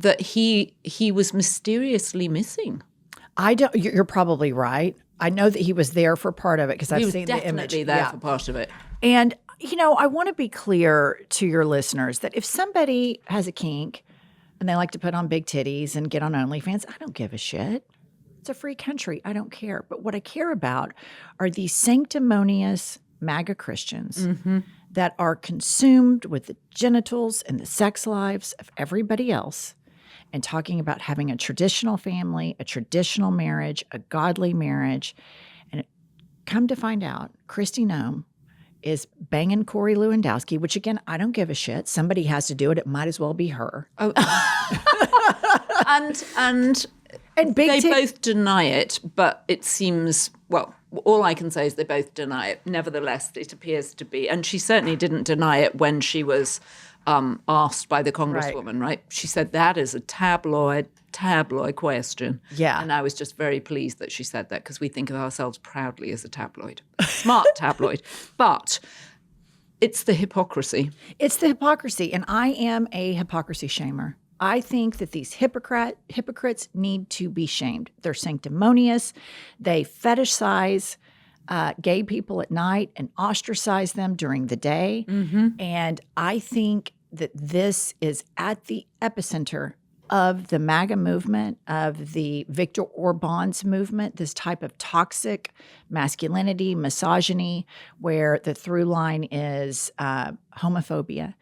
that he was mysteriously missing. You're probably right. I know that he was there for part of it because I've seen the image. He was definitely there for part of it. And, I want to be clear to your listeners that if somebody has a kink and they like to put on big titties and get on OnlyFans, I don't give a shit. It's a free country. I don't care. But what I care about are these sanctimonious MAGA Christians that are consumed with the genitals and the sex lives of everybody else, and talking about having a traditional family, a traditional marriage, a godly marriage. And come to find out, Kristi Noem is banging Corey Lewandowski, which, again, I don't give a shit. Somebody has to do it. It might as well be her. Oh. and they both deny it, but it seems, well, all I can say is they both deny it. Nevertheless, it appears to be. And she certainly didn't deny it when she was asked by the Congresswoman, right? She said that is a tabloid question. Yeah. And I was just very pleased that she said that, because we think of ourselves proudly as a tabloid, smart tabloid. But it's the hypocrisy. It's the hypocrisy. And I am a hypocrisy shamer. I think that these hypocrites need to be shamed. They're sanctimonious. They fetishize gay people at night and ostracize them during the day. And I think that this is at the epicenter of the MAGA movement, of the Viktor Orban's movement, this type of toxic masculinity, misogyny, where the through line is homophobia.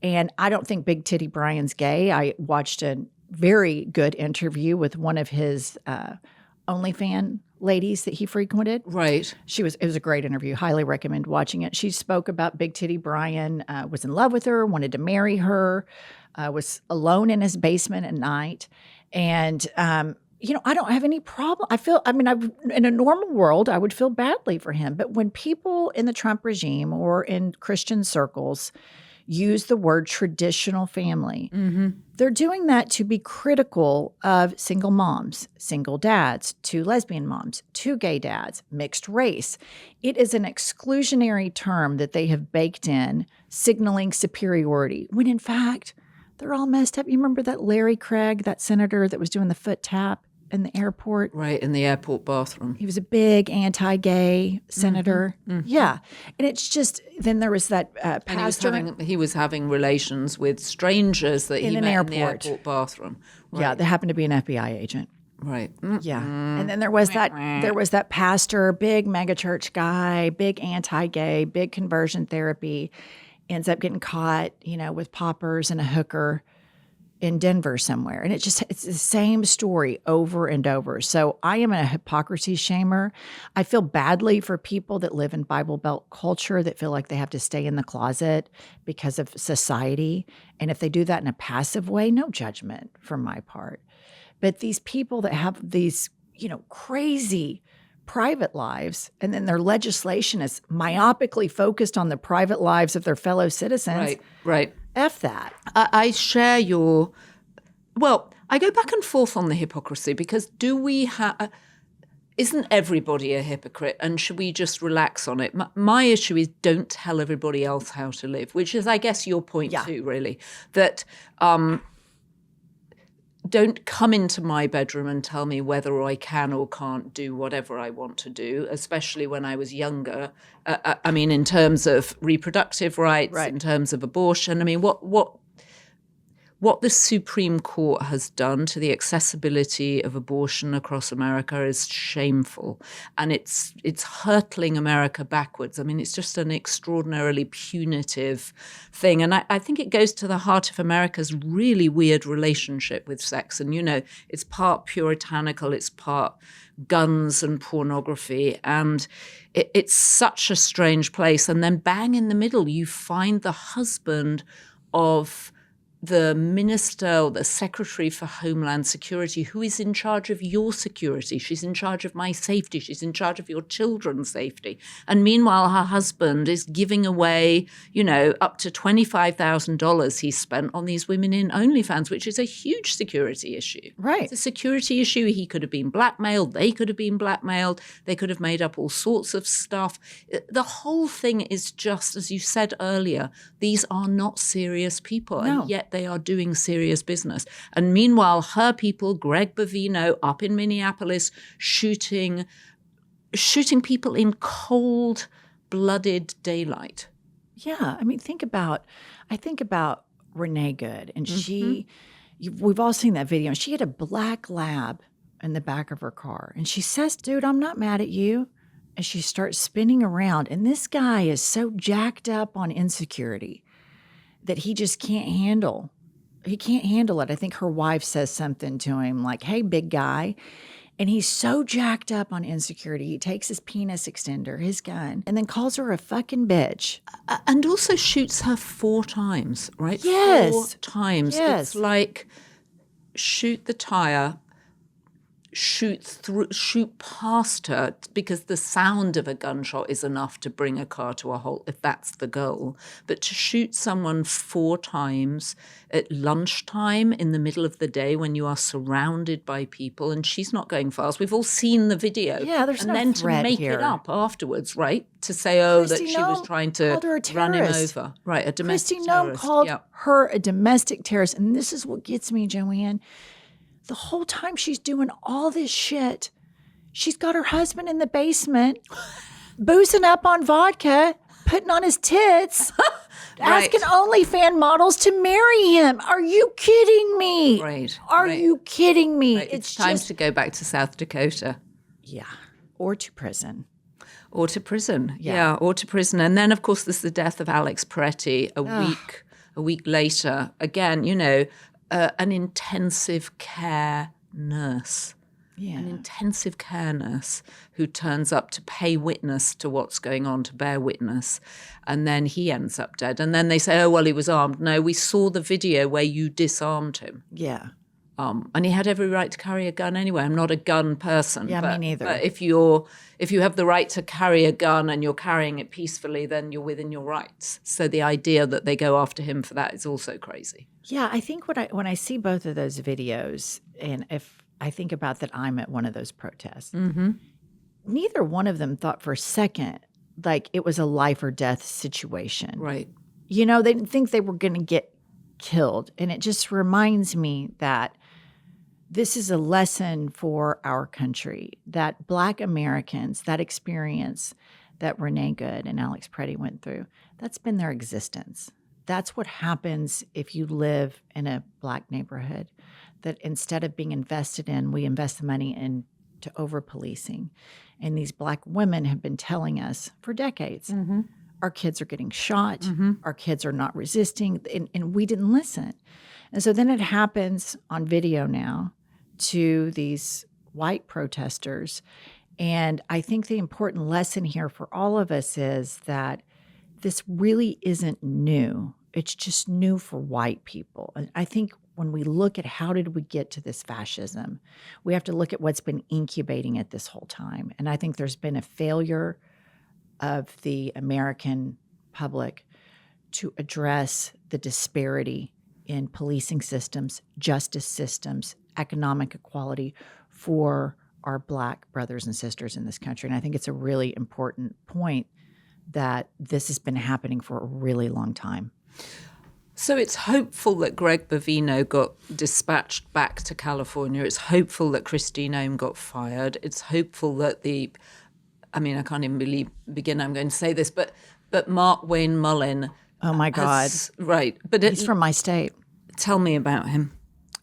And I don't think Big Titty Bryan's gay. I watched a very good interview with one of his OnlyFans ladies that he frequented. Right. It was a great interview. Highly recommend watching it. She spoke about Big Titty Bryan, was in love with her, wanted to marry her, was alone in his basement at night. And, I don't have any problem. In a normal world, I would feel badly for him. But when people in the Trump regime or in Christian circles use the word traditional family, they're doing that to be critical of single moms, single dads, 2 lesbian moms, 2 gay dads, mixed race. It is an exclusionary term that they have baked in, signaling superiority, when in fact, they're all messed up. You remember that Larry Craig, that senator that was doing the foot tap in the airport? Right, in the airport bathroom. He was a big anti-gay senator. Yeah. And it's just, then there was that pastor. And he was having relations with strangers that he met in the airport bathroom. Right. Yeah, that happened to be an FBI agent. Right. Yeah. And then there was that pastor, big megachurch guy, big anti-gay, big conversion therapy, ends up getting caught, with poppers and a hooker in Denver somewhere. And it's the same story over and over. So I am a hypocrisy shamer. I feel badly for people that live in Bible Belt culture that feel like they have to stay in the closet because of society. And if they do that in a passive way, no judgment from my part. But these people that have these, crazy private lives, and then their legislation is myopically focused on the private lives of their fellow citizens. Right. F that. I share your, well, I go back and forth on the hypocrisy, because do we have... Isn't everybody a hypocrite, and should we just relax on it? My issue is, don't tell everybody else how to live, which is, I guess, your point too, really. That don't come into my bedroom and tell me whether I can or can't do whatever I want to do, especially when I was younger. I mean, in terms of reproductive rights, in terms of abortion. I mean, what the Supreme Court has done to the accessibility of abortion across America is shameful, and it's hurtling America backwards. I mean, it's just an extraordinarily punitive thing, and I think it goes to the heart of America's really weird relationship with sex. And, it's part puritanical, it's part guns and pornography, and it's such a strange place. And then bang in the middle, you find the husband of the minister or the secretary for Homeland Security, who is in charge of your security. She's in charge of my safety. She's in charge of your children's safety. And meanwhile, her husband is giving away, up to $25,000 he spent on these women in OnlyFans, which is a huge security issue. Right. It's a security issue. He could have been blackmailed. They could have been blackmailed. They could have made up all sorts of stuff. The whole thing is just, as you said earlier, these are not serious people. No. And yet they are doing serious business. And meanwhile, her people, Greg Bovino up in Minneapolis, shooting people in cold-blooded daylight. Yeah. I mean, I think about Renee Good, and we've all seen that video, and she had a black lab in the back of her car. And she says, dude, I'm not mad at you. And she starts spinning around. And this guy is so jacked up on insecurity that he just can't handle. He can't handle it. I think her wife says something to him like, hey, big guy. And he's so jacked up on insecurity. He takes his penis extender, his gun, and then calls her a fucking bitch. And also shoots her 4 times, right? Yes. 4 times. Yes. It's like, shoot the tire, shoot past her, because the sound of a gunshot is enough to bring a car to a halt if that's the goal. But to shoot someone 4 times at lunchtime in the middle of the day when you are surrounded by people, and she's not going fast. We've all seen the video. Yeah, there's and no then threat to make here. it up afterwards, right? To say, that Kristi she was Noem trying to called her a run him terrorist. over. Right, a domestic Kristi Noem terrorist. called Yeah. her a domestic terrorist. And this is what gets me, Joanne. The whole time she's doing all this shit, she's got her husband in the basement, boozing up on vodka, putting on his tits, asking OnlyFans models to marry him. Are you kidding me? Right. Are you kidding me? Right. It's time to go back to South Dakota. Yeah. Or to prison. Or to prison. Yeah, or to prison. And then, of course, there's the death of Alex Peretti a week later. Again, an intensive care nurse. Yeah. An intensive care nurse who turns up to pay witness to what's going on, to bear witness. And then he ends up dead. And then they say, oh, well, he was armed. No, we saw the video where you disarmed him. Yeah. And he had every right to carry a gun anyway. I'm not a gun person. Yeah, me neither. But if you have the right to carry a gun and you're carrying it peacefully, then you're within your rights. So the idea that they go after him for that is also crazy. Yeah, I think when I see both of those videos, and if I think about that I'm at one of those protests, neither one of them thought for a second like it was a life or death situation. Right. They didn't think they were going to get killed. And it just reminds me that this is a lesson for our country, that Black Americans, that experience that Renee Good and Alex Peretti went through, that's been their existence. That's what happens if you live in a Black neighborhood, that instead of being invested in, we invest the money into over-policing. And these Black women have been telling us for decades, our kids are getting shot, our kids are not resisting, and we didn't listen. And so then it happens on video now to these white protesters. And I think the important lesson here for all of us is that this really isn't new. It's just new for white people. And I think when we look at how did we get to this fascism, we have to look at what's been incubating it this whole time. And I think there's been a failure of the American public to address the disparity in policing systems, justice systems, economic equality for our Black brothers and sisters in this country. And I think it's a really important point that this has been happening for a really long time. So it's hopeful that Greg Bovino got dispatched back to California. It's hopeful that Christine Ohm got fired. It's hopeful that I can't even begin I'm going to say this, but Mark Wayne Mullin. Oh, my God. Right. But he's from my state. Tell me about him.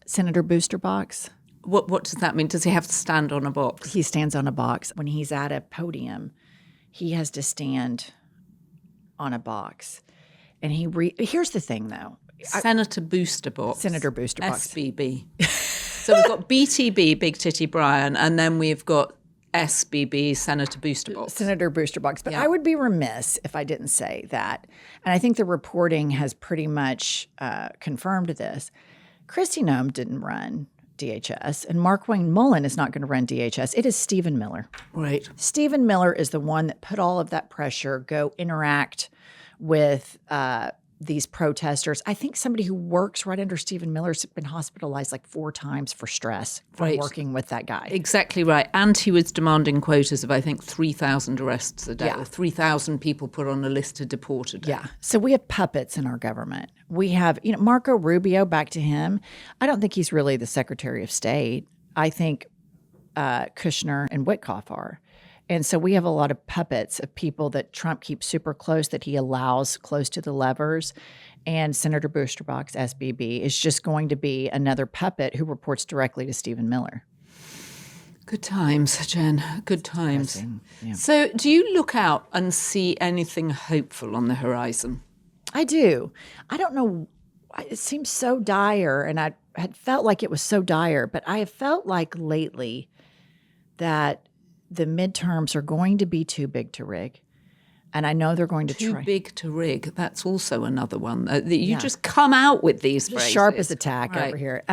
Senator Booster Box. What does that mean? Does he have to stand on a box? He stands on a box. When he's at a podium, he has to stand on a box. And here's the thing, though. Senator Booster Box. Senator Booster Box. SBB. So we've got BTB, Big Titty Brian, and then we've got SBB, Senator Booster Box. Senator Booster Box. But I would be remiss if I didn't say that. And I think the reporting has pretty much confirmed this. Christine Ohm didn't run DHS, and Mark Wayne Mullin is not going to run DHS. It is Stephen Miller. Right. Stephen Miller is the one that put all of that pressure, go interact with these protesters. I think somebody who works right under Stephen Miller's been hospitalized like 4 times for stress from working with that guy. Exactly right. And he was demanding quotas of, I think, 3,000 arrests a day, or 3,000 people put on a list to deport a day. Yeah. So we have puppets in our government. We have, Marco Rubio, back to him. I don't think he's really the Secretary of State. I think Kushner and Witkoff are. And so we have a lot of puppets of people that Trump keeps super close, that he allows close to the levers. And Senator Boosterbox, SBB, is just going to be another puppet who reports directly to Stephen Miller. Good times, Jen. Good times. Yeah. So do you look out and see anything hopeful on the horizon? I do. I don't know. It seems so dire, and I had felt like it was so dire, but I have felt like lately that the midterms are going to be too big to rig. And I know they're going to try. Too big to rig. That's also another one. You just come out with these phrases. Sharp as a tack over here.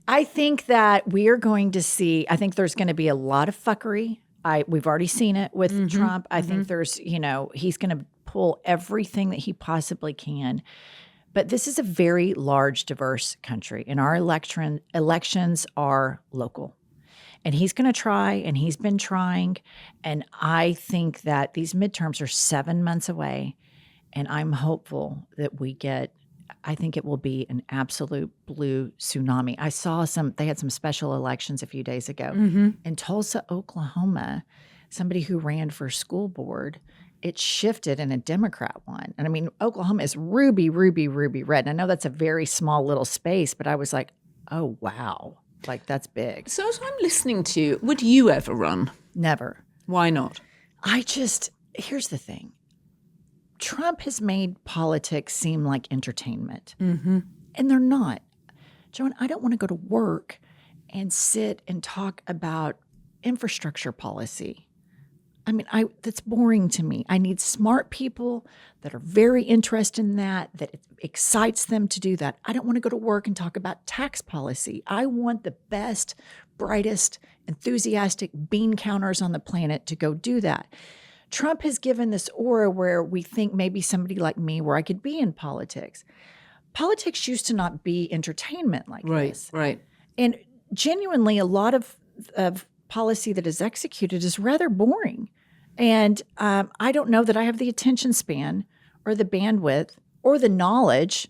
I think that we are going to see, I think there's going to be a lot of fuckery. We've already seen it with Trump. I think there's, he's going to pull everything that he possibly can. But this is a very large, diverse country, and our elections are local. And he's going to try, and he's been trying. And I think that these midterms are 7 months away. And I'm hopeful that I think it will be an absolute blue tsunami. I saw they had some special elections a few days ago. In Tulsa, Oklahoma, somebody who ran for school board, it shifted in a Democrat one. And I mean, Oklahoma is ruby, ruby, ruby red. And I know that's a very small little space, but I was like, oh, wow. Like, that's big. So as I'm listening to you, would you ever run? Never. Why not? Here's the thing. Trump has made politics seem like entertainment. And they're not. Joan, I don't want to go to work and sit and talk about infrastructure policy. I mean, that's boring to me. I need smart people that are very interested in that it excites them to do that. I don't want to go to work and talk about tax policy. I want the best, brightest, enthusiastic bean counters on the planet to go do that. Trump has given this aura where we think maybe somebody like me, where I could be in politics. Politics used to not be entertainment like this. Right. And genuinely, a lot of policy that is executed is rather boring. And I don't know that I have the attention span or the bandwidth or the knowledge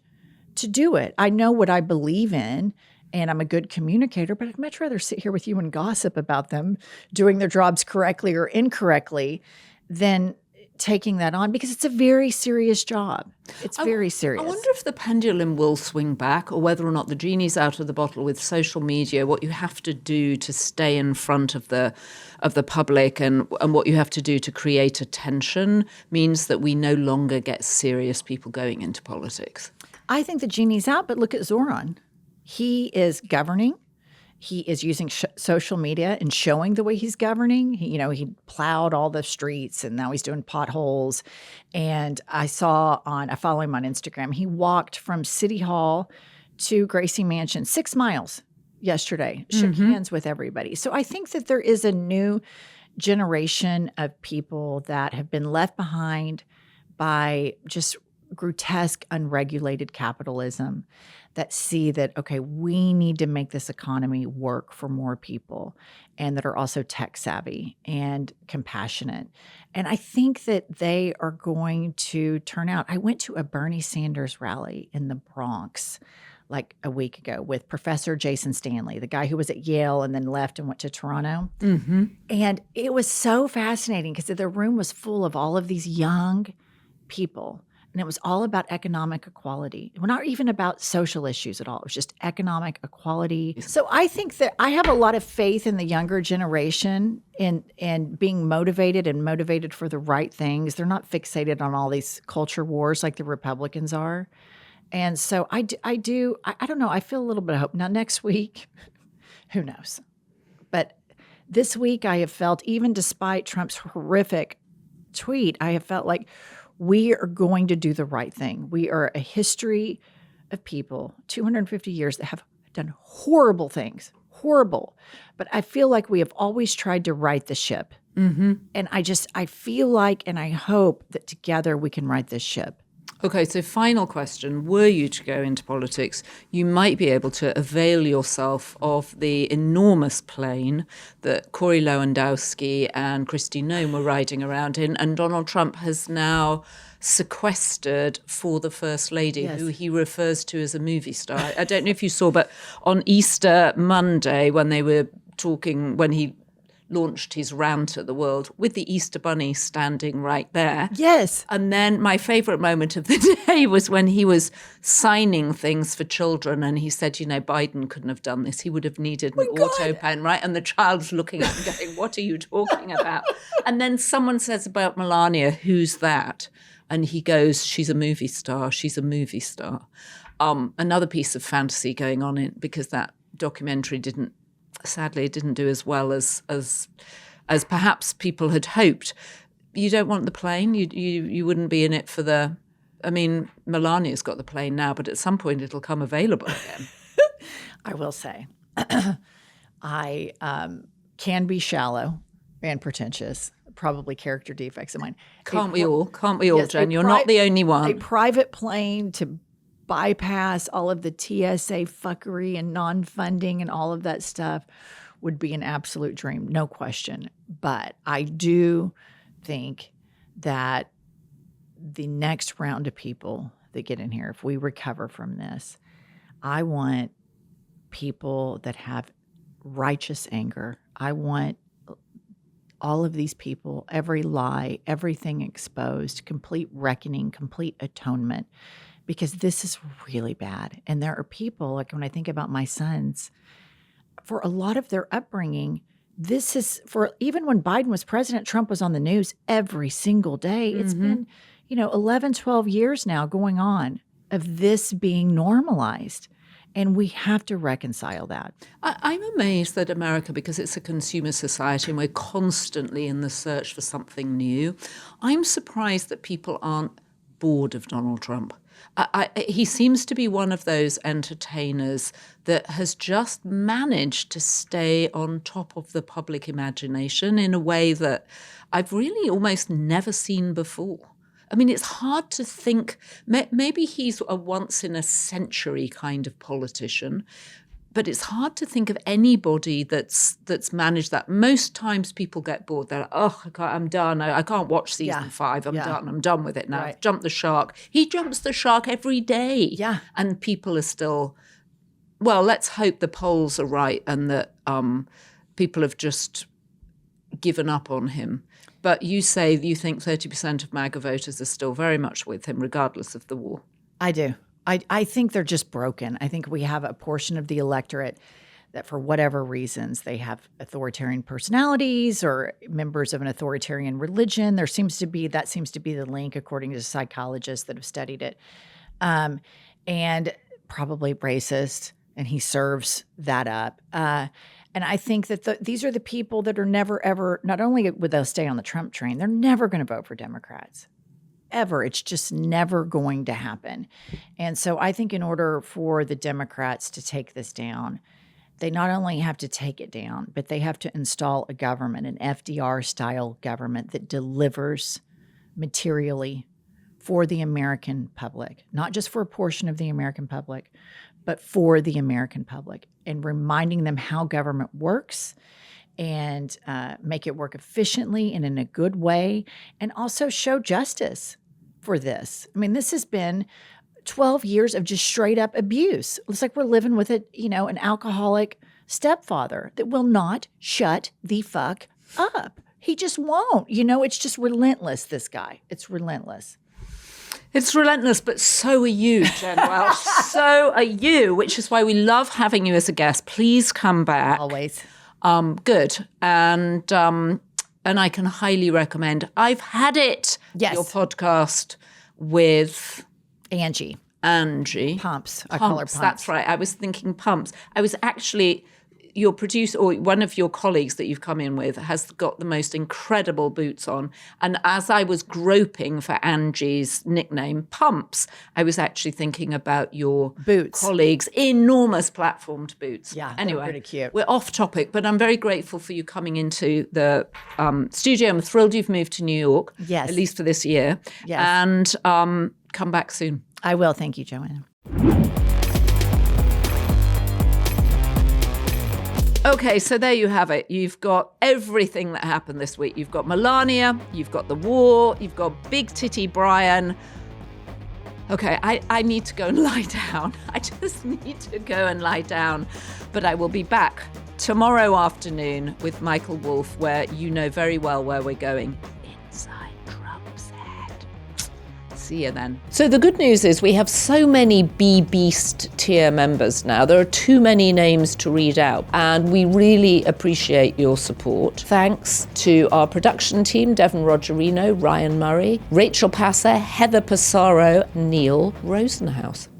to do it. I know what I believe in, and I'm a good communicator, but I'd much rather sit here with you and gossip about them doing their jobs correctly or incorrectly than taking that on, because it's a very serious job. It's very serious. I wonder if the pendulum will swing back, or whether or not the genie's out of the bottle with social media. What you have to do to stay in front of the public and what you have to do to create attention means that we no longer get serious people going into politics. I think the genie's out, but look at Zoran. He is governing. He is using social media and showing the way he's governing. He plowed all the streets, and now he's doing potholes. And I follow him on Instagram. He walked from City Hall to Gracie Mansion 6 miles yesterday, shook hands with everybody. So I think that there is a new generation of people that have been left behind by just grotesque, unregulated capitalism that see that, okay, we need to make this economy work for more people, and that are also tech savvy and compassionate. And I think that they are going to turn out. I went to a Bernie Sanders rally in the Bronx like a week ago with Professor Jason Stanley, the guy who was at Yale and then left and went to Toronto. And it was so fascinating because the room was full of all of these young people. And it was all about economic equality. We're not even about social issues at all. It was just economic equality. So I think that I have a lot of faith in the younger generation in being motivated for the right things. They're not fixated on all these culture wars like the Republicans are. And so I don't know. I feel a little bit of hope. Now, next week, who knows? But this week I have felt, even despite Trump's horrific tweet, I have felt like we are going to do the right thing. We are a history of people, 250 years, that have done horrible things, horrible. But I feel like we have always tried to right the ship. And I feel like, and I hope that together we can right this ship. Okay, so final question. Were you to go into politics, you might be able to avail yourself of the enormous plane that Corey Lewandowski and Kristi Noem were riding around in, and Donald Trump has now sequestered for the First Lady, who he refers to as a movie star. I don't know if you saw, but on Easter Monday, when they were talking, when he launched his rant at the world with the Easter Bunny standing right there. Yes. And then my favorite moment of the day was when he was signing things for children and he said, Biden couldn't have done this. He would have needed an auto pen, right? And the child's looking at him going, what are you talking about? And then someone says about Melania, who's that? And he goes, she's a movie star. She's a movie star. Another piece of fantasy going on because that documentary sadly didn't do as well as perhaps people had hoped. You don't want the plane. You wouldn't be in it for the. I mean, Melania's got the plane now, but at some point it'll come available again. I will say, I can be shallow and pretentious. Probably character defects of mine. Can't we all, yes, Jen? You're not the only one. A private plane to bypass all of the TSA fuckery and non-funding and all of that stuff would be an absolute dream, no question. But I do think that the next round of people that get in here, if we recover from this, I want people that have righteous anger. I want all of these people, every lie, everything exposed, complete reckoning, complete atonement, because this is really bad. And there are people, like when I think about my sons, for a lot of their upbringing, this is for even when Biden was president, Trump was on the news every single day. It's been, 11, 12 years now going on of this being normalized. And we have to reconcile that. I'm amazed that America, because it's a consumer society and we're constantly in the search for something new, I'm surprised that people aren't bored of Donald Trump. He seems to be one of those entertainers that has just managed to stay on top of the public imagination in a way that I've really almost never seen before. I mean, it's hard to think, maybe he's a once-in-a-century kind of politician, but it's hard to think of anybody that's managed that. Most times people get bored. They're like, I'm done. I can't watch season 5. I'm done with it now. Right. I've jumped the shark. He jumps the shark every day. Yeah. And people are still, well, let's hope the polls are right and that people have just given up on him. But you say you think 30% of MAGA voters are still very much with him, regardless of the war. I do. I think they're just broken. I think we have a portion of the electorate that for whatever reasons, they have authoritarian personalities or members of an authoritarian religion. That seems to be the link, according to psychologists that have studied it. And probably racist, and he serves that up. And I think that these are the people that are never, ever, not only would they stay on the Trump train, they're never going to vote for Democrats. Ever. It's just never going to happen. And so I think in order for the Democrats to take this down, they not only have to take it down, but they have to install a government, an FDR-style government that delivers materially for the American public, not just for a portion of the American public, but for the American public, and reminding them how government works and make it work efficiently and in a good way, and also show justice for this. I mean, this has been 12 years of just straight up abuse. It's like we're living with an alcoholic stepfather that will not shut the fuck up. He just won't. It's just relentless, this guy. It's relentless. It's relentless, but so are you, Jen Welch. So are you, which is why we love having you as a guest. Please come back. Always. Good. And I can highly recommend I've Had It, your podcast with Angie. Pumps. I call her Pumps. That's right. I was thinking Pumps. I was actually... Your producer, or one of your colleagues that you've come in with, has got the most incredible boots on. And as I was groping for Angie's nickname, Pumps, I was actually thinking about your boots. Colleagues' enormous platformed boots. Yeah, anyway, pretty cute. We're off topic, but I'm very grateful for you coming into the studio. I'm thrilled you've moved to New York, yes, at least for this year. Yes. And come back soon. I will. Thank you, Joanna. Okay, so there you have it. You've got everything that happened this week. You've got Melania, you've got the war, you've got Big Titty Brian. Okay, I need to go and lie down. I just need to go and lie down. But I will be back tomorrow afternoon with Michael Wolff, where you know very well where we're going. Inside Trump's head. See you then. So the good news is we have so many B-Beast tier members now. There are too many names to read out, and we really appreciate your support. Thanks to our production team, Devon Rogerino, Ryan Murray, Rachel Passer, Heather Passaro, Neil Rosenhaus.